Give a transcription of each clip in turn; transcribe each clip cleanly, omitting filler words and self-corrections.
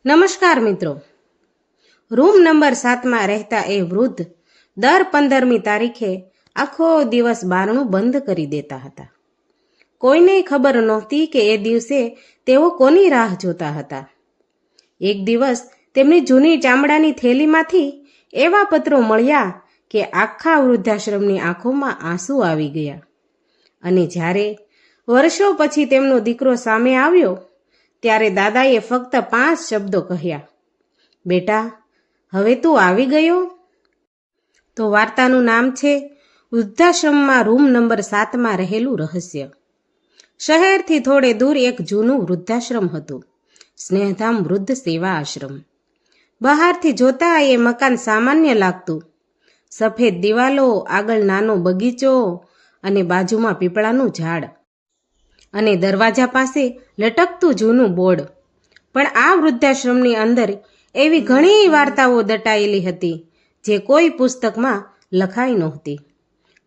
નમસ્કાર મિત્રો. Room number 7માં રહેતા એ વૃદ્ધ દર 15મી તારીખે આખો દિવસ બારણું બંધ કરી દેતા હતા. કોઈને ખબર નહોતી કે એ દિવસે તેઓ કોની રાહ જોતા હતા. એક દિવસ તેમની જૂની ચામડાની થેલીમાંથી એવા પત્રો મળ્યા કે આખા વૃદ્ધાશ્રમની આંખોમાં આંસુ આવી ગયા. અને જ્યારે વર્ષો પછી તેમનો દીકરો સામે આવ્યો ત્યારે દાદાએ ફક્ત 5 શબ્દો કહ્યા, બેટા, હવે તું આવી ગયો? તો વાર્તાનું નામ છે વૃદ્ધાશ્રમમાં રૂમ નંબર 7માં રહેલું રહસ્ય. શહેરથી થોડે દૂર એક જૂનું વૃદ્ધાશ્રમ હતું, સ્નેહધામ વૃદ્ધ સેવા આશ્રમ. બહારથી જોતા એ મકાન સામાન્ય લાગતું. સફેદ દિવાલો, આગળ નાનો બગીચો અને બાજુમાં પીપળાનું ઝાડ અને દરવાજા પાસે લટકતું જૂનું બોર્ડ. પણ આ વૃદ્ધાશ્રમની અંદર એવી ઘણી વાર્તાઓ દટાયેલી હતી જે કોઈ પુસ્તકમાં લખાઈ નહોતી.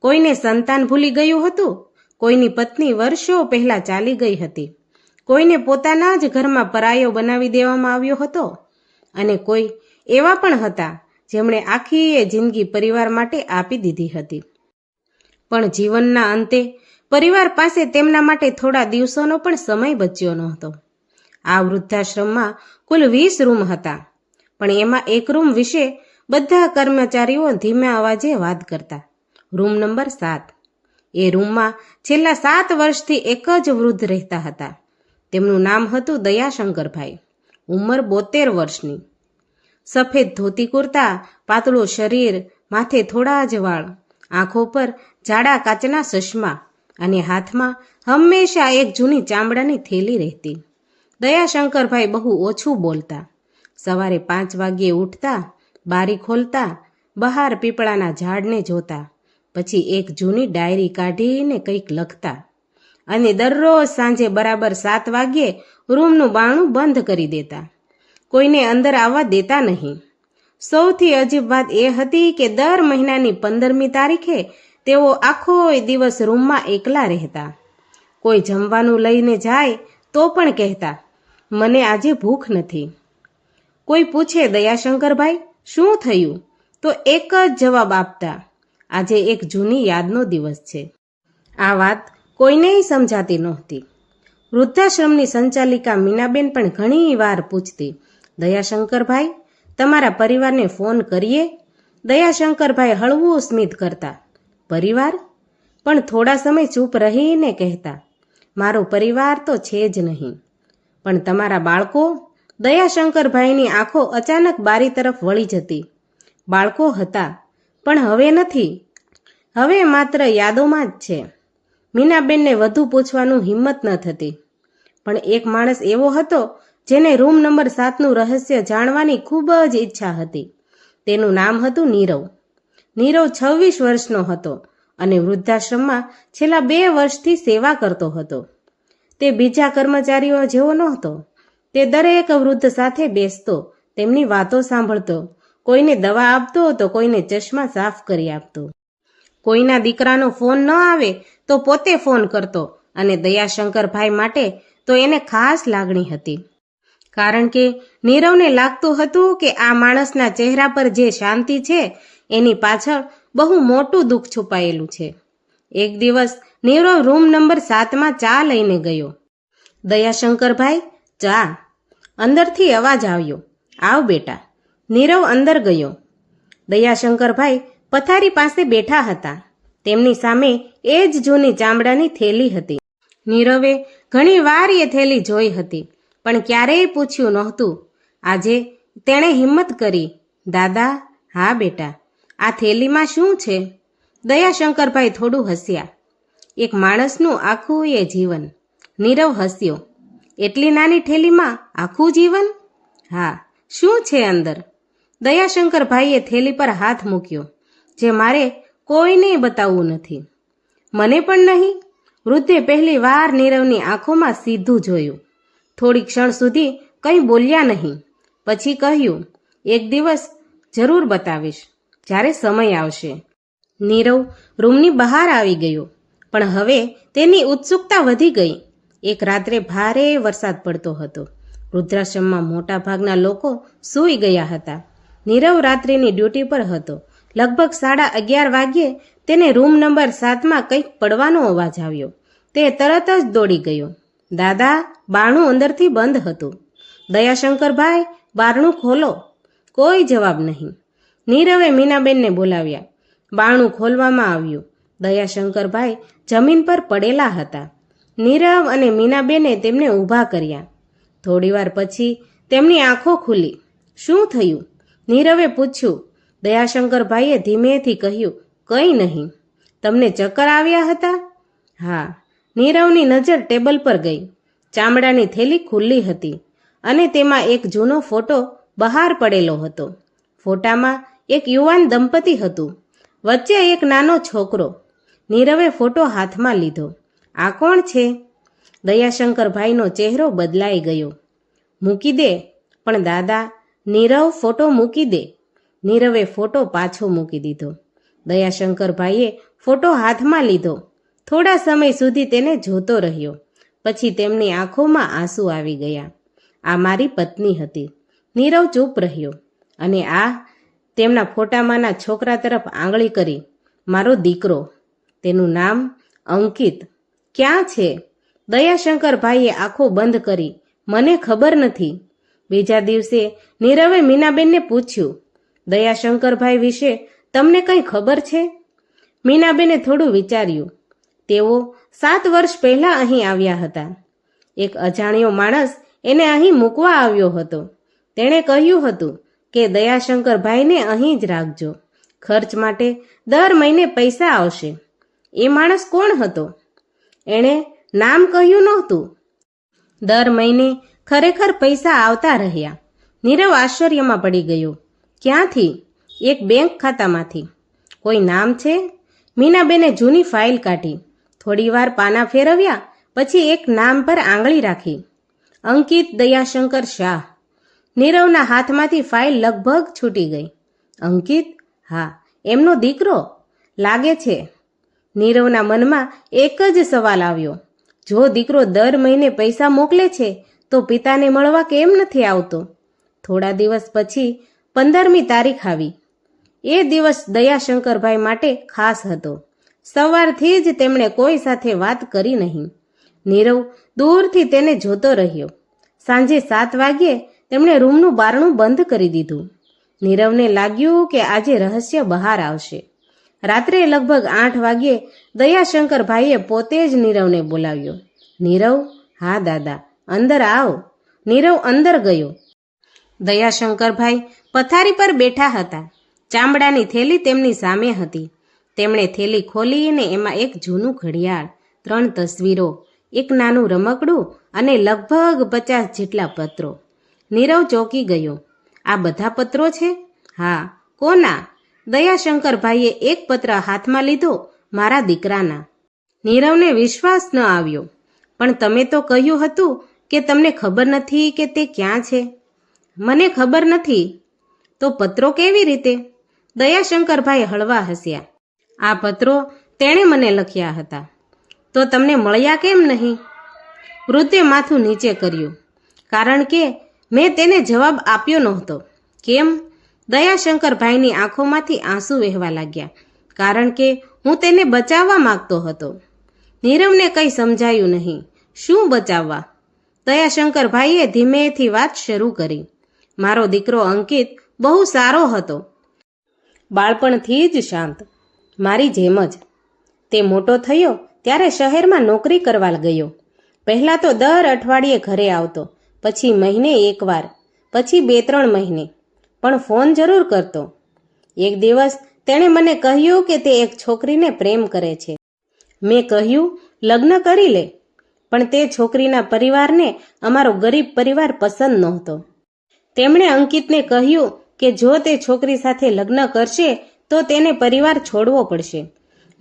કોઈને સંતાન ભૂલી ગયું હતું, કોઈની પત્ની વર્ષો પહેલા ચાલી ગઈ હતી, કોઈને પોતાના જ ઘરમાં પરાયો બનાવી દેવામાં આવ્યો હતો, અને કોઈ એવા પણ હતા જેમણે આખી એ જિંદગી પરિવાર માટે આપી દીધી હતી. પણ જીવનના અંતે પરિવાર પાસે તેમના માટે થોડા દિવસોનો પણ સમય બચ્યો નહોતો. આ વૃદ્ધાશ્રમમાં કુલ 20 રૂમ હતા, પણ એમાં એક રૂમ વિશે બધા કર્મચારીઓ ધીમા અવાજે વાત કરતા. Room number 7. એ રૂમમાં છેલ્લા 7 વર્ષથી એક જ વૃદ્ધ રહેતા હતા. તેમનું નામ હતું દયાશંકરભાઈ. ઉંમર 72 વર્ષની. સફેદ ધોતી કુર્તા, પાતળું શરીર, માથે થોડા જ વાળ, આંખો પર જાડા કાચના ચશ્મા અને હાથમાં હંમેશા એક જૂની ચામડાની થેલી રહેતી. દયાશંકરભાઈ બહુ ઓછું બોલતા. સવારે 5 વાગ્યે ઉઠતા, બારી ખોલતા, બહાર પીપળાના ઝાડને જોતા, પછી એક જૂની ડાયરી કાઢીને કંઈક લખતા અને દરરોજ સાંજે બરાબર 7 વાગ્યે રૂમનું બારણું બંધ કરી દેતા. કોઈને અંદર આવવા દેતા નહીં. સૌથી અજીબ વાત એ હતી કે દર મહિનાની 15મી તારીખે તેઓ આખો દિવસ રૂમમાં એકલા રહેતા. કોઈ જમવાનું લઈને જાય તો પણ કહેતા, મને આજે ભૂખ નથી. કોઈ પૂછે, દયાશંકરભાઈ શું થયું? તો એક જ જવાબ આપતા, આજે એક જૂની યાદનો દિવસ છે. આ વાત કોઈનેય સમજાતી નહોતી. વૃદ્ધાશ્રમની સંચાલિકા મીનાબેન પણ ઘણી વાર પૂછતી, દયાશંકરભાઈ, તમારા પરિવારને ફોન કરીએ? દયાશંકરભાઈ હળવું સ્મિત કરતા, પરિવાર? પણ થોડા સમય ચૂપ રહીને કહેતા, મારો પરિવાર તો છે જ નહીં. પણ તમારા બાળકો? દયાશંકરભાઈની આંખો અચાનક બારી તરફ વળી જતી. બાળકો હતા, પણ હવે નથી. હવે માત્ર યાદોમાં જ છે. મીનાબેનને વધુ પૂછવાનું હિંમત ન થતી. પણ એક માણસ એવો હતો જેને રૂમ નંબર 7નું રહસ્ય જાણવાની ખૂબ જ ઈચ્છા હતી. તેનું નામ હતું નીરવ. નીરવ 26 વર્ષનો હતો અને વૃદ્ધાશ્રમમાં છેલ્લા 2 વર્ષથી સેવા કરતો હતો. તે બીજા કર્મચારીઓ જેવો નહોતો. તે દરેક વૃદ્ધ સાથે બેસતો, તેમની વાતો સાંભળતો, કોઈને દવા આપતો તો કોઈને ચશ્મા સાફ કરી આપતો. કોઈના દીકરાનો ફોન ન આવે તો પોતે ફોન કરતો, અને દયાશંકરભાઈ માટે તો એને ખાસ લાગણી હતી. કારણ કે નીરવને લાગતું હતું કે આ માણસના ચહેરા પર જે શાંતિ છે એની પાછળ બહુ મોટું દુઃખ છુપાયેલું છે. એક દિવસ નીરવ રૂમ નંબર 7માં ચા લઈને ગયો. દયાશંકરભાઈ, ચા. અંદરથી અવાજ આવ્યો, આવ બેટા. નીરવ અંદર ગયો. દયાશંકરભાઈ પથારી પાસે બેઠા હતા. તેમની સામે એ જ જૂની ચામડાની થેલી હતી. નીરવે ઘણી વાર એ થેલી જોઈ હતી, પણ ક્યારેય પૂછ્યું નહોતું. આજે તેણે હિંમત કરી, દાદા? હા બેટા. આ થેલીમાં શું છે? દયાશંકરભાઈ થોડું હસ્યા. એક માણસનું આખું એ જીવન. નીરવ હસ્યો. એટલી નાની થેલીમાં આખું જીવન? હા. શું છે અંદર? દયાશંકરભાઈએ થેલી પર હાથ મૂક્યો, જે મારે કોઈને બતાવવું નથી. મને પણ નહીં. વૃદ્ધે પહેલી વાર નીરવની આંખોમાં સીધું જોયું. થોડી ક્ષણ સુધી કંઈ બોલ્યા નહીં. પછી કહ્યું, એક દિવસ જરૂર બતાવીશ, જ્યારે સમય આવશે. નીરવ રૂમની બહાર આવી ગયો, પણ હવે તેની ઉત્સુકતા વધી ગઈ. એક રાત્રે ભારે વરસાદ પડતો હતો. વૃદ્ધાશ્રમમાં મોટા ભાગના લોકો સૂઈ ગયા હતા. નીરવ રાત્રિની ડ્યુટી પર હતો. લગભગ 11:30 વાગ્યે તેને રૂમ નંબર 7માં કંઈક પડવાનો અવાજ આવ્યો. તે તરત જ દોડી ગયો. દાદા, બારણું અંદરથી બંધ હતું. દયાશંકરભાઈ, બારણું ખોલો. કોઈ જવાબ નહીં. નીરવે મીનાબેનને બોલાવ્યા. બારણું ખોલવામાં આવ્યું. દયાશંકરભાઈ જમીન પર પડેલા હતા. નીરવ અને મીનાબેને તેમને ઊભા કર્યા. થોડીવાર પછી તેમની આંખો ખુલી. શું થયું? નીરવે પૂછ્યું. દયાશંકરભાઈએ ધીમેથી કહ્યું, કંઈ નહીં. તમને ચક્કર આવ્યા હતા? હા. નીરવની નજર ટેબલ પર ગઈ. ચામડાની થેલી ખુલ્લી હતી અને તેમાં એક જૂનો ફોટો બહાર પડેલો હતો. ફોટામાં એક યુવાન દંપતી હતું. વચ્ચે એક નાનો છોકરો. નીરવે ફોટો હાથમાં લીધો. આ કોણ છે? દયાશંકરભાઈનો ચહેરો બદલાઈ ગયો. મૂકી દે. પણ દાદા, નીરવ, ફોટો મૂકી દે. નીરવે ફોટો પાછો મૂકી દીધો. દયાશંકરભાઈએ ફોટો હાથમાં લીધો. થોડા સમય સુધી તેને જોતો રહ્યો. પછી તેમની આંખોમાં આંસુ આવી ગયા. આ મારી પત્ની હતી. નીરવ ચૂપ રહ્યો અને તેમના ફોટામાંના છોકરા તરફ આંગળી કરી. મારો દીકરો. તેનું નામ અંકિત. ક્યાં છે? દયાશંકરભાઈએ આંખો બંધ કરી. મને ખબર નથી. બીજા દિવસે નીરવે મીનાબેનને પૂછ્યું, દયાશંકરભાઈ વિશે તમને કંઈ ખબર છે? મીનાબેને થોડું વિચાર્યું. તેઓ 7 વર્ષ પહેલા અહીં આવ્યા હતા. એક અજાણ્યો માણસ એને અહીં મૂકવા આવ્યો હતો. તેણે કહ્યું હતું કે દયાશંકરભાઈને અહીં જ રાખજો. ખર્ચ માટે દર મહિને પૈસા આવશે. એ માણસ કોણ હતો? એણે નામ કહ્યું નહોતું. દર મહિને ખરેખર પૈસા આવતા રહ્યા. નીરવ આશ્ચર્યમાં પડી ગયો. ક્યાંથી? એક બેંક ખાતામાંથી. કોઈ નામ છે? મીનાબેને જૂની ફાઇલ કાઢી. થોડીવાર પાના ફેરવ્યા. પછી એક નામ પર આંગળી રાખી. અંકિત દયાશંકર શાહ. નીરવના હાથમાંથી ફાઇલ લગભગ છૂટી ગઈ. અંકિત? હા, એમનો દીકરો લાગે છે. નીરવના મનમાં એક જ સવાલ આવ્યો. જો દીકરો દર મહિને પૈસા મોકલે છે તો પિતાને મળવા કેમ નથી આવતો? થોડા દિવસ પછી 15મી તારીખ આવી. એ દિવસ દયાશંકરભાઈ માટે ખાસ હતો. સવારથી જ તેમણે કોઈ સાથે વાત કરી નહીં. નીરવ દૂરથી તેને જોતો રહ્યો. સાંજે 7 વાગ્યે તેમણે રૂમનું બારણું બંધ કરી દીધું. નીરવને લાગ્યું કે આજે રહસ્ય બહાર આવશે. રાત્રે લગભગ 8 વાગ્યે દયાશંકરભાઈએ પોતે જ નીરવને બોલાવ્યો. નીરવ? હા દાદા, અંદર આવ. નીરવ અંદર ગયો. દયાશંકરભાઈ પથારી પર બેઠા હતા. ચામડાની થેલી તેમની સામે હતી. તેમણે થેલી ખોલીને એમાં એક જૂનું ઘડિયાળ, 3 તસવીરો, એક નાનું રમકડું અને લગભગ 50 જેટલા પત્રો. નીરવ ચોંકી ગયો. આ બધા પત્રો છે? હા. કોના? દયાશંકરભાઈએ એક પત્ર હાથમાં લીધો. મારા દીકરાના. નીરવને વિશ્વાસ ન આવ્યો. પણ તમે તો કહ્યું હતું કે તમને ખબર નથી કે તે ક્યાં છે. મને ખબર નથી. તો પત્રો કેવી રીતે? દયાશંકરભાઈ હળવા હસ્યા. આ પત્રો તેણે મને લખ્યા હતા. તો તમને મળ્યા કેમ નહીં? વૃદ્ધે માથું નીચે કર્યું. કારણ કે મેં તેને જવાબ આપ્યો નહોતો. કેમ? દયાશંકરભાઈની આંખોમાંથી આંસુ વહેવા લાગ્યા. કારણ કે હું તેને બચાવવા માંગતો હતો. નીરવને કંઈ સમજાયું નહીં. શું બચાવવા? દયાશંકરભાઈએ ધીમેથી વાત શરૂ કરી. મારો દીકરો અંકિત બહુ સારો હતો. બાળપણથી જ શાંત, મારી જેમ જ. તે મોટો થયો ત્યારે શહેરમાં નોકરી કરવા ગયો. પહેલાં તો દર અઠવાડિયે ઘરે આવતો, પછી મહિને એકવાર, પછી 2-3 મહિને, પણ ફોન જરૂર કરતો. એક દિવસ તેણે મને કહ્યું કે તે એક છોકરીને પ્રેમ કરે છે. મેં કહ્યું, લગ્ન કરી લે. પણ તે છોકરીના પરિવારને અમારો ગરીબ પરિવાર પસંદ નહોતો. તેમણે અંકિતને કહ્યું કે જો તે છોકરી સાથે લગ્ન કરશે તો તેને પરિવાર છોડવો પડશે.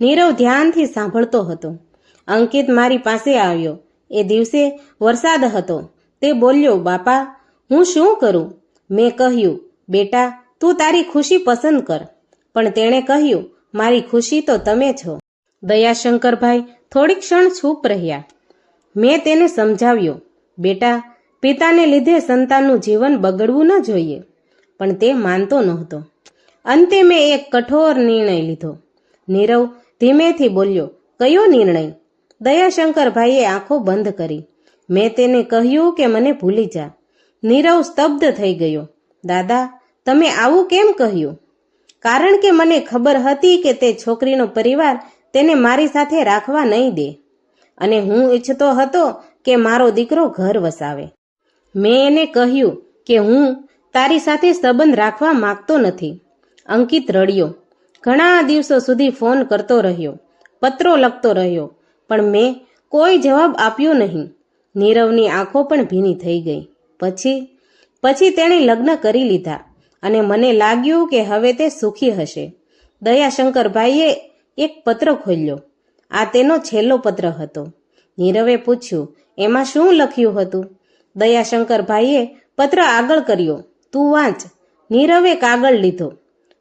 નીરવ ધ્યાનથી સાંભળતો હતો. અંકિત મારી પાસે આવ્યો. એ દિવસે વરસાદ હતો. તે બોલ્યો, બાપા, હું શું કરું? મેં કહ્યું, બેટા, તું તારી ખુશી પસંદ કર. પણ તેણે કહ્યું, મારી ખુશી તો તમે છો. દયાશંકરભાઈ થોડી ક્ષણ ચૂપ રહ્યા. મેં તેને સમજાવ્યો, બેટા, પિતાને લીધે સંતાનનું જીવન બગડવું ન જોઈએ, પણ તે માનતો નહોતો. અંતે મેં એક કઠોર નિર્ણય લીધો. નીરવ ધીમેથી બોલ્યો, કયો નિર્ણય? દયાશંકરભાઈએ આંખો બંધ કરી. મેં તેને કહ્યું કે મને ભૂલી જા. નીરવ સ્તબ્ધ થઈ ગયો. દાદા, તમે આવું કેમ કહ્યું? કારણ કે મને ખબર હતી કે તે છોકરીનો પરિવાર તેને મારી સાથે રાખવા નહીં દે, અને હું ઈચ્છતો હતો કે મારો દીકરો ઘર વસાવે. મેં એને કહ્યું કે હું તારી સાથે સંબંધ રાખવા માંગતો નથી. અંકિત રડ્યો. ઘણા દિવસો સુધી ફોન કરતો રહ્યો, પત્રો લખતો રહ્યો, પણ મેં કોઈ જવાબ આપ્યો નહીં. નીરવની આંખો પણ ભીની થઈ ગઈ. પછી તેણે લગ્ન કરી લીધા, અને મને લાગ્યું કે હવે તે સુખી હશે. દયાશંકરભાઈએ એક પત્ર ખોલ્યો. આ તેનો છેલ્લો પત્ર હતો. નીરવે પૂછ્યું, એમાં શું લખ્યું હતું? દયાશંકરભાઈએ પત્ર આગળ કર્યો. તું વાંચ. નીરવે કાગળ લીધો.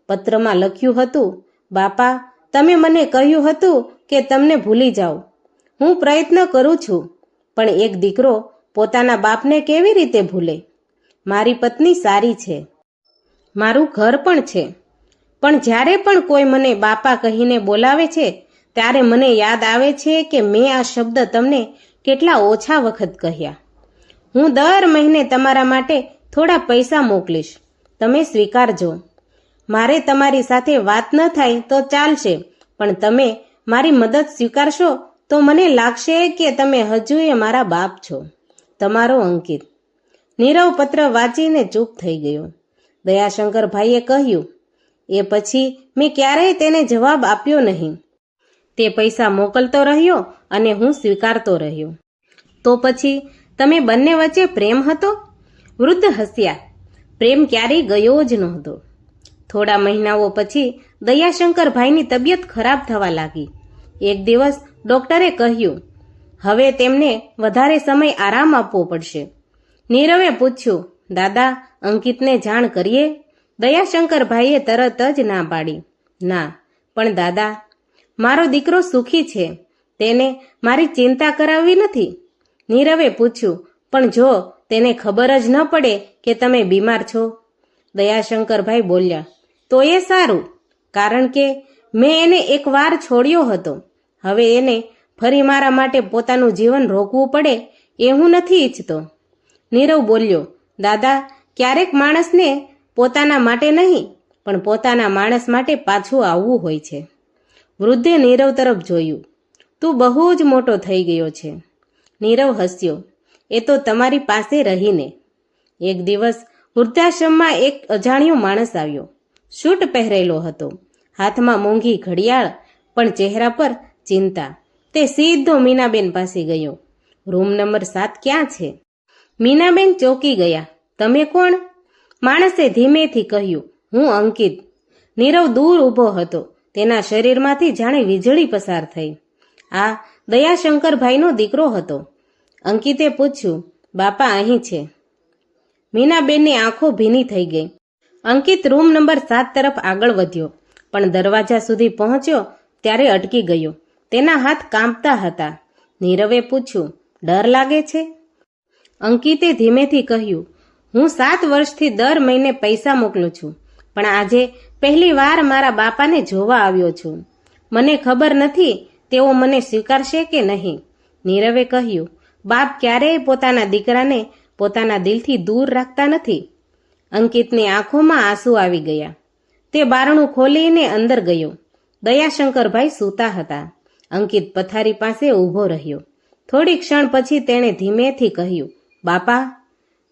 પત્રમાં લખ્યું હતું, બાપા, તમે મને કહ્યું હતું કે તમને ભૂલી જાઓ. હું પ્રયત્ન કરું છું, પણ એક દીકરો પોતાના બાપને કેવી રીતે ભૂલે? મારી પત્ની સારી છે, મારું ઘર પણ છે, પણ જ્યારે પણ કોઈ મને બાપા કહીને બોલાવે છે ત્યારે મને યાદ આવે છે કે મેં આ શબ્દ તમને કેટલા ઓછા વખત કહ્યા. હું દર મહિને તમારા માટે થોડા પૈસા મોકલીશ, તમે સ્વીકારજો. મારે તમારી સાથે વાત ન થાય તો ચાલશે, પણ તમે મારી મદદ સ્વીકારશો તો મને લાગશે કે તમે હજુય મારા બાપ છો. તમારો અંકિત. નીરવ પત્ર વાંચીને ચૂપ થઈ ગયો. દયાશંકરભાઈએ કહ્યું, એ પછી મેં ક્યારેય તેને જવાબ આપ્યો નહીં. તે પૈસા મોકલતો રહ્યો અને હું સ્વીકારતો રહ્યો. તો પછી તમે બંને વચ્ચે પ્રેમ હતો? વૃદ્ધ હસ્યા. પ્રેમ ક્યારેય ગયો જ નહોતો. થોડા મહિનાઓ પછી દયાશંકરભાઈની તબિયત ખરાબ થવા લાગી. એક દિવસ ડોક્ટરે કહ્યું, હવે તેમને વધારે સમય આરામ આપવો પડશે. નીરવે પૂછ્યું, દાદા, અંકિતને જાણ કરીએ? દયાશંકરભાઈએ તરત જ ના પાડી. ના, પણ દાદા, મારો દીકરો સુખી છે, તેને મારી ચિંતા કરાવવી નથી. નીરવે પૂછ્યું, પણ જો તેને ખબર જ ન પડે કે તમે બીમાર છો? દયાશંકરભાઈ બોલ્યા, તો એ સારું, કારણ કે મેં એને એકવાર છોડ્યો હતો. હવે એને ફરી મારા માટે પોતાનું જીવન રોકવું પડે એ હું નથી ઈચ્છતો. નીરવ બોલ્યો, દાદા, ક્યારેક માણસને પોતાના માટે નહીં, પણ પોતાના માણસ માટે પાછું આવવું હોય છે. વૃદ્ધે નીરવ તરફ જોયું. તું બહુ જ મોટો થઈ ગયો છે. નીરવ હસ્યો. એ તો તમારી પાસે રહીને. એક દિવસ વૃદ્ધાશ્રમમાં એક અજાણ્યો માણસ આવ્યો. સૂટ પહેરેલો હતો, હાથમાં મોંઘી ઘડિયાળ, પણ ચહેરા પર ચિંતા. તે સીધો મીનાબેન પાસે ગયો. રૂમ નંબર 7 ક્યાં છે? મીનાબેન ચોંકી ગયા. તમે કોણ? માણસે ધીમેથી કહ્યું, હું અંકિત. નીરવ દૂર ઊભો હતો. તેના શરીરમાંથી જાણે વીજળી પસાર થઈ. આ દયાશંકરભાઈનો દીકરો હતો. અંકિતે પૂછ્યું, બાપા અહીં છે? મીનાબેનની આંખો ભીની થઈ ગઈ. અંકિત રૂમ નંબર 7 તરફ આગળ વધ્યો, પણ દરવાજા સુધી પહોંચ્યો ત્યારે અટકી ગયો. તેના હાથ કાંપતા હતા. નીરવે પૂછ્યું, ડર લાગે છે? અંકિતે ધીમેથી કહ્યું, હું 7 વર્ષથી દર મહિને પૈસા મોકલું છું, પણ આજે પહેલી વાર મારા બાપાને જોવા આવ્યો છું. મને ખબર નથી તેઓ મને સ્વીકારશે કે નહીં. નીરવે કહ્યું, બાપ ક્યારેય પોતાના દીકરાને પોતાના દિલથી દૂર રાખતા નથી. અંકિતની આંખોમાં આંસુ આવી ગયા. તે બારણું ખોલીને અંદર ગયો. દયાશંકરભાઈ સૂતા હતા. અંકિત પથારી પાસે ઊભો રહ્યો. થોડી ક્ષણ પછી તેણે ધીમેથી કહ્યું, બાપા.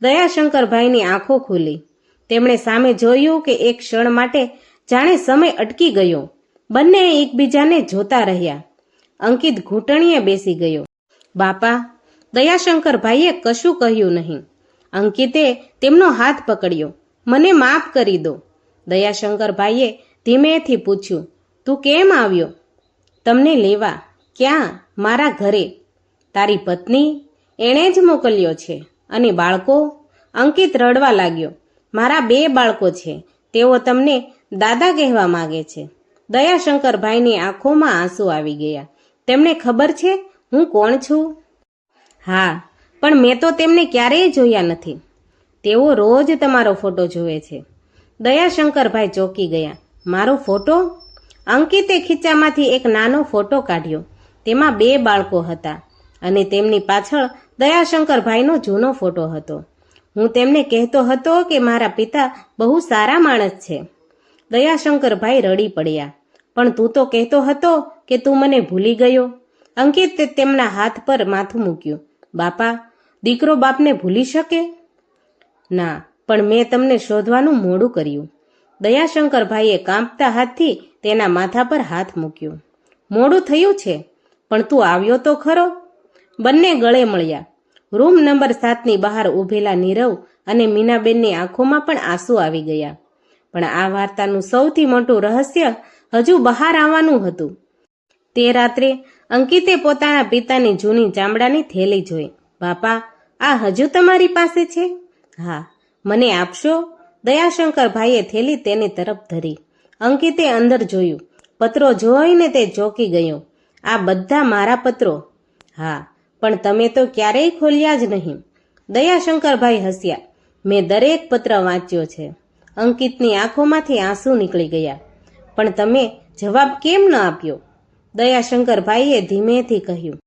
દયાશંકરભાઈની આંખો ખુલી. તેમણે સામે જોયું કે એક ક્ષણ માટે જાણે સમય અટકી ગયો. બંને એકબીજાને જોતા રહ્યા. અંકિત ઘૂંટણીએ બેસી ગયો. બાપા. દયાશંકરભાઈએ કશું કહ્યું નહીં. અંકિતે તેમનો હાથ પકડ્યો. મને માફ કરી દો. દયાશંકરભાઈએ ધીમેથી પૂછ્યું, તું કેમ આવ્યો? તમને લેવા. ક્યાં? મારા ઘરે. તારી પત્ની? એણે જ મોકલ્યો છે. અને બાળકો? અંકિત રડવા લાગ્યો. મારા 2 બાળકો છે. તેઓ તમને દાદા કહેવા માંગે છે. દયાશંકરભાઈની આંખોમાં આંસુ આવી ગયા. તેમને ખબર છે હું કોણ છું? હા, પણ મેં તો તેમને ક્યારેય જોયા નથી. તેઓ રોજ તમારો ફોટો જુએ છે. દયાશંકરભાઈ ચોંકી ગયા. મારો ફોટો? અંકિતે ખીચામાંથી એક નાનો ફોટો કાઢ્યો. તેમાં 2 બાળકો હતા અને તેમની પાછળ દયાશંકરભાઈનો જૂનો ફોટો હતો. હું તેમને કહેતો હતો કે મારા પિતા બહુ સારા માણસ છે. દયાશંકરભાઈ રડી પડ્યા. પણ તું તો કહેતો હતો કે તું મને ભૂલી ગયો. અંકિતે તેમના હાથ પર માથું મૂક્યું. બાપા, દીકરો બાપને ભૂલી શકે? ના, પણ મેં તમને શોધવાનું મોડું કર્યું. દયાશંકરભાઈએ કાંપતા હાથથી તેના માથા પર હાથ મૂક્યો. મોડું થયું છે, પણ તું આવ્યો તો ખરો. બંને ગળે મળ્યા. રૂમ નંબર 7ની બહાર ઊભેલા નીરવ અને મીનાબેનની આંખોમાં પણ આંસુ આવી ગયા. પણ આ વાર્તાનું સૌથી મોટું રહસ્ય હજુ બહાર આવવાનું હતું. તે રાત્રે અંકિતે પોતાના પિતાની જૂની ચામડાની થેલી જોઈ. બાપા, આ હજુ તમારી પાસે છે? હા, મને આપશો? દયાશંકરભાઈએ થેલી તેની તરફ ધરી. અંકિતે અંદર જોયું. પત્રો જોઈને તે ચોંકી ગયો. આ બધા મારા પત્રો? હા, પણ તમે તો ક્યારેય ખોલ્યા જ નહીં. દયાશંકરભાઈ હસ્યા. મેં દરેક પત્ર વાંચ્યો છે. અંકિતની આંખોમાંથી આંસુ નીકળી ગયા. પણ તમે જવાબ કેમ ન આપ્યો? દયાશંકરભાઈએ ધીમેથી કહ્યું.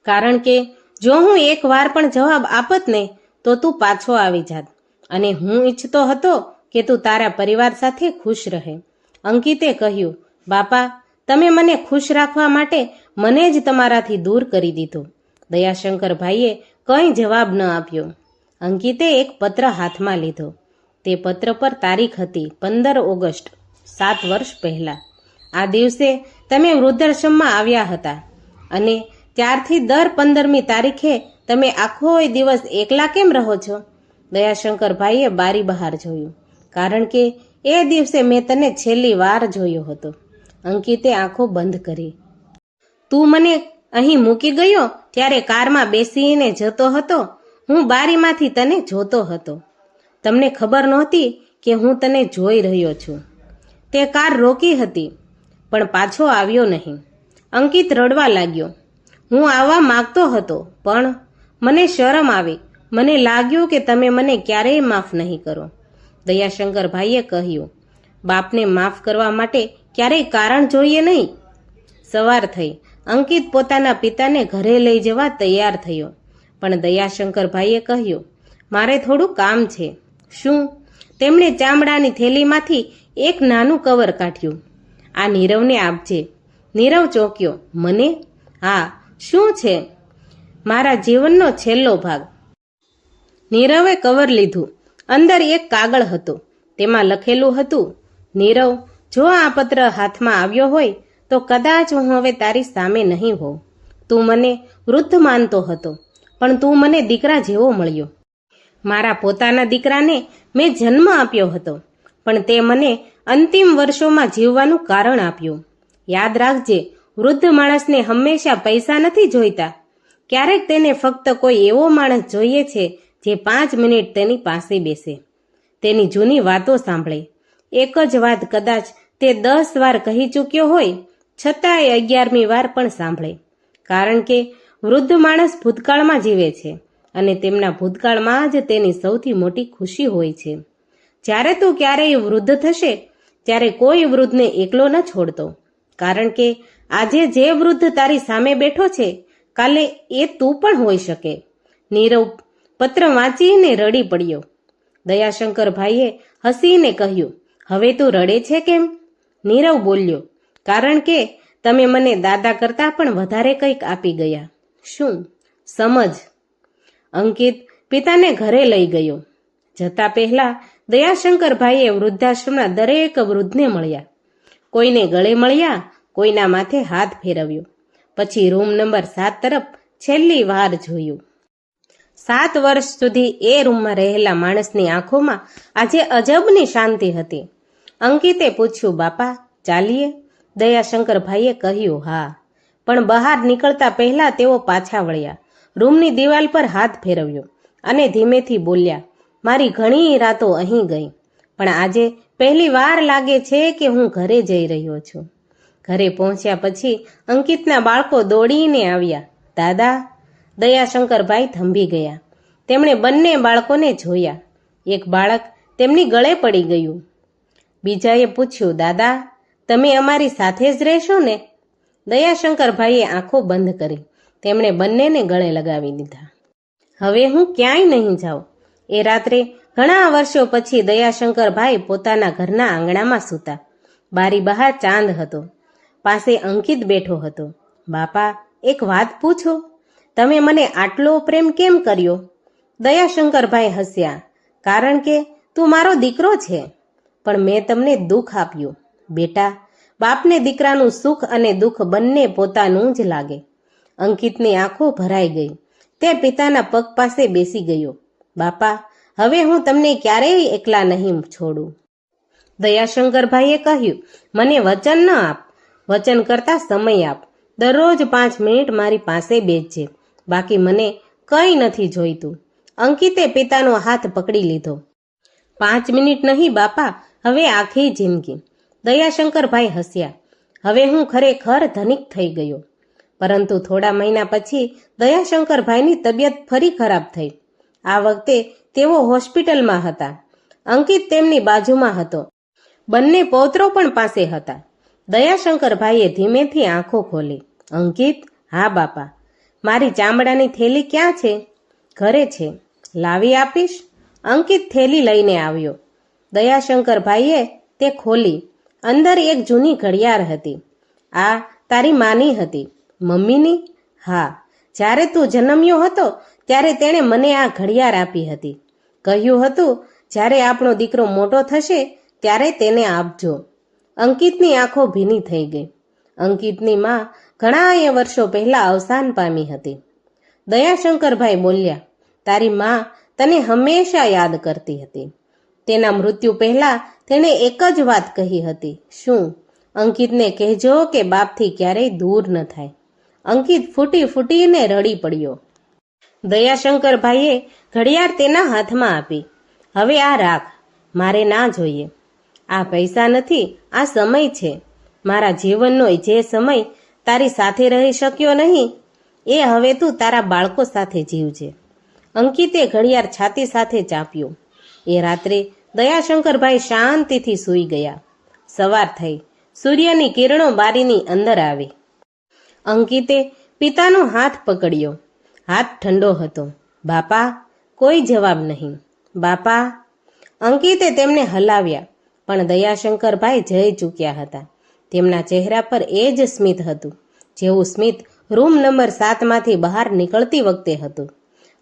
કારણ કે જો હું એક વાર પણ જવાબ આપત ને તો તું પાછો આવી જાત, અને હું ઈચ્છતો હતો કે તું તારા પરિવાર સાથે ખુશ રહે. અંકિતે કહ્યું. બાપા, તમે મને ખુશ રાખવા માટે મને જ તમારાથી દૂર કરી દીધો. દયાશંકરભાઈએ કંઈ જવાબ ન આપ્યો. અંકિતે એક પત્ર હાથમાં લીધો. તે પત્ર પર તારીખ હતી 15 ઓગસ્ટ, 7 વર્ષ પહેલા. આ દિવસે તમે વૃદ્ધાશ્રમમાં આવ્યા હતા અને ત્યારથી દર 15મી તારીખે તમે આખો દિવસ એકલા કેમ રહો છો? દયાશંકરભાઈએ બારી બહાર જોયું. કારણ કે એ દિવસે મેં તને છેલ્લી વાર જોયો હતો. અંકિતે આંખો બંધ કરી. તું મને અહીં મૂકી ગયો ત્યારે કારમાં બેસીને જતો હતો. હું બારીમાંથી તને જોતો હતો. તમને ખબર નહોતી કે હું તને જોઈ રહ્યો છું. તે કાર રોકી હતી પણ પાછો આવ્યો નહીં. અંકિત રડવા લાગ્યો. હું આવવા માંગતો હતો પણ મને શરમ આવી. મને લાગ્યું કે તમે મને ક્યારેય માફ નહીં કરો. દયાશંકરભાઈએ કહ્યું. બાપને માફ કરવા માટે ક્યારેય કારણ જોઈએ નહીં. સવાર થઈ. અંકિત પોતાના પિતાને ઘરે લઈ જવા તૈયાર થયો. પણ દયાશંકરભાઈએ કહ્યું, મારે થોડું કામ છે. શું? તેમણે ચામડાની થેલીમાંથી એક નાનું કવર કાઢ્યું. આ નીરવને આપજે. નીરવ ચોંક્યો. મને? હા. શું છે? મારા જીવનનો છેલ્લો ભાગ. નીરવે કવર લીધું. અંદર એક કાગળ હતો. તેમાં લખેલું હતું, નીરવ, જો આ પત્ર હાથમાં આવ્યો હોય તો કદાચ હું હવે તારી સામે નહીં હોઉં. તું મને વૃદ્ધ માનતો હતો, પણ તું મને દીકરા જેવો મળ્યો. મારા પોતાના દીકરાને મેં જન્મ આપ્યો હતો, પણ તે મને અંતિમ વર્ષોમાં જીવવાનું કારણ આપ્યું. યાદ રાખજે, વૃદ્ધ માણસને હંમેશા પૈસા નથી જોઈતા. ક્યારેક તેને ફક્ત કોઈ એવો માણસ જોઈએ છે જે 5 મિનિટ તેની પાસે બેસે, તેની જૂની વાતો સાંભળે. એક જ વાત કદાચ તે 10 વાર કહી ચૂક્યો હોય, છતાંય 11મી વાર પણ સાંભળે. કારણ કે વૃદ્ધ માણસ ભૂતકાળમાં જીવે છે અને તેમના ભૂતકાળમાં જ તેની સૌથી મોટી ખુશી હોય છે. જ્યારે તું ક્યારેય વૃદ્ધ થશે ત્યારે કોઈ વૃદ્ધને એકલો ન છોડતો. કારણ કે આજે જે વૃદ્ધ તારી સામે બેઠો છે, કાલે એ તું પણ હોઈ શકે. નીરવ પત્ર વાંચીને રડી પડ્યો. દયાશંકરભાઈએ હસીને કહ્યું, હવે તું રડે છે કેમ? નીરવ બોલ્યો, કારણ કે તમે મને દાદા કરતાં પણ વધારે કંઈક આપી ગયા. શું? સમજ. અંકિત પિતાને ઘરે લઈ ગયો. જતા પહેલા દયાશંકરભાઈએ વૃદ્ધાશ્રમના દરેક વૃદ્ધને મળ્યા. કોઈને ગળે મળ્યા, કોઈના માથે હાથ ફેરવ્યો. પછી રૂમ નંબર 7 તરફ છેલ્લી વાર જોયું. 7 વર્ષ સુધી એ રૂમમાં રહેલા માણસની આંખોમાં આજે અજબની શાંતિ હતી. અંકિતે પૂછ્યું, બાપા ચાલીએ? દયાશંકરભાઈએ કહ્યું, હા. પણ બહાર નીકળતા પહેલા તેઓ પાછા વળ્યા. રૂમની દિવાલ પર હાથ ફેરવ્યો અને ધીમેથી બોલ્યા, મારી ઘણી રાતો અહીં ગઈ, પણ આજે પહેલી વાર લાગે છે કે હું ઘરે જઈ રહ્યો છું. ઘરે પહોંચ્યા પછી અંકિતના બાળકો દોડીને આવ્યા. દાદા! દયાશંકરભાઈ થંભી ગયા. તેમણે બંને બાળકોને જોયા. એક બાળક તેમની ગળે પડી ગયું. બીજાએ પૂછ્યું, દાદા, તમે અમારી સાથે જ રહેશો ને? દયાશંકરભાઈએ આંખો બંધ કરી તેમણે બંનેને ગળે લગાવી દીધા. હવે હું ક્યાંય નહીં જાઉં. એ રાત્રે ઘણા વર્ષો પછી દયાશંકરભાઈ પોતાના ઘરના આંગણામાં સૂતા. બારી બહાર ચાંદ હતો. પાસે અંકિત બેઠો હતો. બાપા, એક વાત પૂછું? તમે મને આટલો પ્રેમ કેમ કર્યો? દયાશંકરભાઈ હસ્યા. કારણ કે તું મારો દીકરો છે. પણ મેં તમને દુઃખ આપ્યું. બેટા, બાપને દીકરાનું સુખ અને દુઃખ બંને પોતાનું જ લાગે. અંકિતની આંખો ભરાઈ ગઈ. તે પિતાના પગ પાસે બેસી ગયો. બાપા, હવે હું તમને ક્યારેય એકલા નહીં છોડું. દયાશંકરભાઈએ કહ્યું, મને વચન ન આપ. વચન કરતા સમય આપ. દરરોજ 5 મિનિટ મારી પાસે બેસજે. બાકી મને કંઈ નથી જોઈતું. અંકિતે પિતાનો હાથ પકડી લીધો. 5 મિનિટ નહીં બાપા, હવે આખી જિંદગી. દયાશંકરભાઈ હસ્યા. હવે હું ખરેખર ધનિક થઈ ગયો. પરંતુ થોડા મહિના પછી દયાશંકરભાઈની તબિયત ફરી ખરાબ થઈ. આ વખતે તેઓ હોસ્પિટલમાં હતા. અંકિત તેમની બાજુમાં હતો. બંને પૌત્રો પણ પાસે હતા. દયાશંકરભાઈએ ધીમેથી આંખો ખોલી. અંકિત? હા બાપા. મારી ચામડાની થેલી ક્યાં છે? ઘરે છે. લાવી આપીશ? અંકિત થેલી લઈને આવ્યો. દયાશંકરભાઈએ તે ખોલી. અંદર એક જૂની ઘડિયાળ હતી. આ તારી માની હતી. મમ્મીની? હા. જ્યારે તું જન્મ્યો હતો ત્યારે તેણે મને આ ઘડિયાળ આપી હતી. કહ્યું હતું, જ્યારે આપણો દીકરો મોટો થશે ત્યારે તેને આપજો. અંકિતની આંખો ભીની થઈ ગઈ. અંકિતની માં ઘણા વર્ષો પહેલા અવસાન પામી હતી. દયાશંકરભાઈ બોલ્યા, તારી માં તને હંમેશા યાદ કરતી હતી. તેના મૃત્યુ પહેલા તેણે એક જ વાત કહી હતી. શું? અંકિતને કહેજો કે બાપથી ક્યારેય દૂર ન થાય. અંકિત ફૂટી ફૂટીને રડી પડ્યો. દયાશંકરભાઈએ ઘડિયાળ તેના હાથમાં આપી. હવે આ રાખ. મારે ના જોઈએ. આ પૈસા નથી, આ સમય છે. મારા જીવનનો જે સમય તારી સાથે રહી શક્યો નહીં, એ હવે તું તારા બાળકો સાથે જીવજે. અંકિતે ઘડિયાળ છાતી સાથે ચાંપ્યું. એ રાત્રે દયાશંકરભાઈ શાંતિથી સૂઈ ગયા. સવાર થઈ. સૂર્યની કિરણો બારીની અંદર આવી. અંકિતે પિતાનો હાથ પકડ્યો. હાથ ઠંડો હતો. બાપા? કોઈ જવાબ નહીં. બાપા? અંકિતે તેમને હલાવ્યા. પણ દયાશંકરભાઈ જઈ ચૂક્યા હતા. તેમના ચહેરા પર એ જ સ્મિત હતું જેવું સ્મિત રૂમ નંબર 7માંથી બહાર નીકળતી વખતે હતું.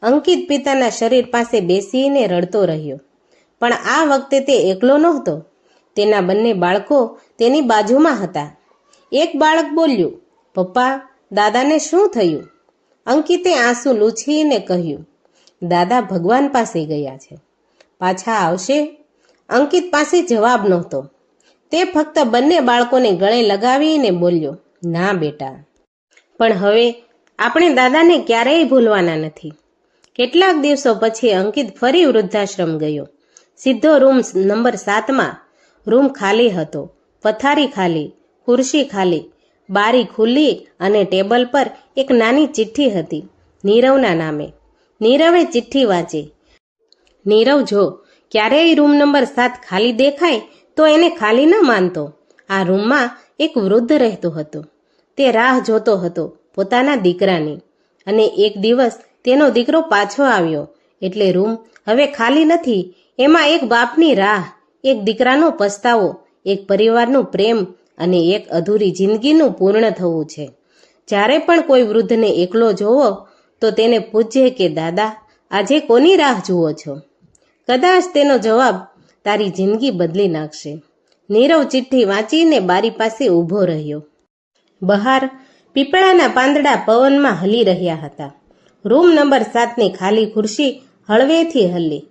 અંકિત પિતાના શરીર પાસે બેસીને રડતો રહ્યો. પણ આ વખતે તે એકલો નહોતો. તેના બંને બાળકો તેની બાજુમાં હતા. એક બાળક બોલ્યું, પપ્પા, દાદાને શું થયું? અંકિતે આંસુ લૂછીને કહ્યું, દાદા ભગવાન પાસે ગયા છે. પાછા આવશે? અંકિત પાસે જવાબ નહોતો. તે ફક્ત બંને બાળકોને ગળે લગાવીને બોલ્યો, ના બેટા. પણ હવે આપણે દાદાને ક્યારેય ભૂલવાના નથી. કેટલાક દિવસો પછી અંકિત ફરી વૃદ્ધાશ્રમ ગયો. સીધો રૂમ નંબર 7માં. રૂમ ખાલી હતો. પથારી ખાલી, ખુરશી ખાલી, બારી ખુલ્લી અને ટેબલ પર એક નાની ચિઠ્ઠી હતી, નીરવના નામે. નીરવે ચિઠ્ઠી વાંચી. નીરવ, જો ક્યારેય રૂમ નંબર 7 ખાલી દેખાય તો એને ખાલી ન માનતો. આ રૂમમાં એક વૃદ્ધ રહેતો હતો. તે રાહ જોતો હતો પોતાના દીકરાની. અને એક દિવસ તેનો દીકરો પાછો આવ્યો એટલે રૂમ હવે ખાલી નથી. એમાં એક બાપની રાહ, એક દીકરાનો પસ્તાવો, એક પરિવારનું પ્રેમ અને એક અધૂરી જિંદગીનું પૂર્ણ થવું છે. જ્યારે પણ કોઈ વૃદ્ધને એકલો જોવો તો તેને પૂછજે કે દાદા, આજે કોની રાહ જુઓ છો? કદાચ તેનો જવાબ તારી જિંદગી બદલી નાખશે. નીરવ ચિઠ્ઠી વાંચીને બારી પાસે ઊભો રહ્યો. બહાર પીપળાના પાંદડા પવનમાં હલી રહ્યા હતા. રૂમ નંબર 7ની ખાલી ખુરશી હળવેથી હલી,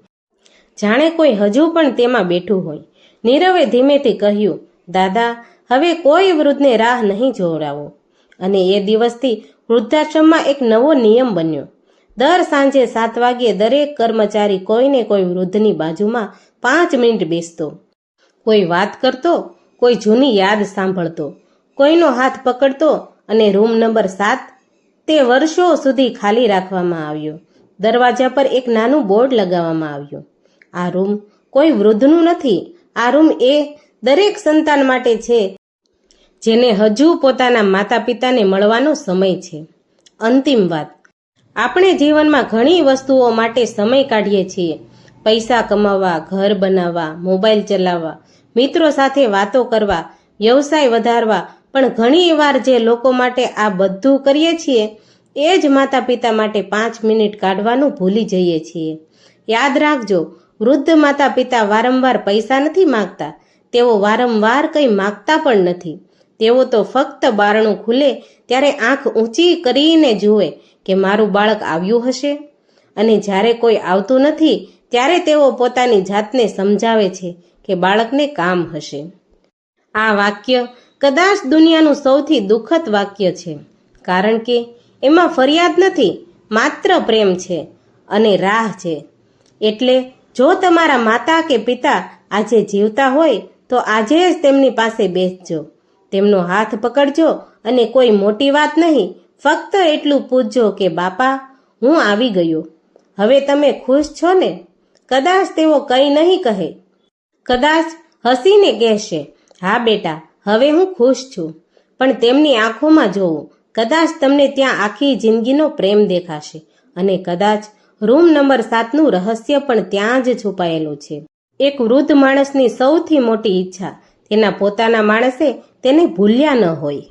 જાણે કોઈ હજુ પણ તેમાં બેઠું હોય. નીરવે ધીમેથી કહ્યું, દાદા, હવે કોઈ વૃદ્ધને રાહ નહીં જોડાવો. અને એ દિવસથી વૃદ્ધાશ્રમમાં એક નવો નિયમ બન્યો. દર સાંજે 7 વાગ્યે દરેક કર્મચારી કોઈને કોઈ વૃદ્ધની બાજુમાં 5 મિનિટ બેસતો. કોઈ વાત કરતો, કોઈ જૂની યાદ સાંભળતો, કોઈનો હાથ પકડતો. અને રૂમ નંબર 7 તે વર્ષો સુધી ખાલી રાખવામાં આવ્યો. દરવાજા પર એક નાનું બોર્ડ લગાવવામાં આવ્યું. આ રૂમ કોઈ વૃદ્ધનું નથી. આ રૂમ એ દરેક સંતાન માટે છે જેને હજુ પોતાના માતા પિતાને મળવાનો સમય છે. અંતિમ વાત, આપણે જીવનમાં ઘણી વસ્તુઓ માટે સમય કાઢીએ છીએ. પૈસા કમાવવા, ઘર બનાવવા, મોબાઈલ ચલાવવા, મિત્રો સાથે વાતો કરવા, વ્યવસાય વધારવા, પણ ઘણી વાર જે લોકો માટે આ બધું કરીએ છીએ એ જ માતા પિતા માટે 5 મિનિટ કાઢવાનું ભૂલી જઈએ છીએ. યાદ રાખજો, વૃદ્ધ માતા પિતા વારંવાર પૈસા નથી માગતા. તેઓ વારંવાર કંઈ માગતા પણ નથી. તેઓ તો ફક્ત બારણું ખુલે ત્યારે આંખ ઊંચી કરીને જુએ કે મારું બાળક આવ્યું હશે, અને જ્યારે કોઈ આવતું નથી ત્યારે તેઓ પોતાની જાતને સમજાવે છે કે બાળકને કામ હશે. આ વાક્ય કદાચ દુનિયાનું સૌથી દુઃખદ વાક્ય છે, કારણ કે એમાં ફરિયાદ નથી, માત્ર પ્રેમ છે અને રાહ છે. એટલે જો તમારા માતા કે પિતા આજે જીવતા હોય તો આજે જ તેમની પાસે બેસજો, તેમનો હાથ પકડજો અને કોઈ મોટી વાત નહીં, ફક્ત એટલું પૂછજો કે બાપા, હું આવી ગયો, હવે તમે ખુશ છો ને? કદાચ તેઓ કંઈ નહીં કહે, કદાચ હસીને કહેશે, હા બેટા, હવે હું ખુશ છું, પણ તેમની આંખોમાં જોવું, કદાચ તમને ત્યાં આખી જિંદગીનો પ્રેમ દેખાશે, અને કદાચ રૂમ નંબર 7નું રહસ્ય પણ ત્યાં જ છુપાયેલું છે. એક વૃદ્ધ માણસની સૌથી મોટી ઈચ્છા તેના પોતાના માણસે તેને ભૂલ્યા ન હોય.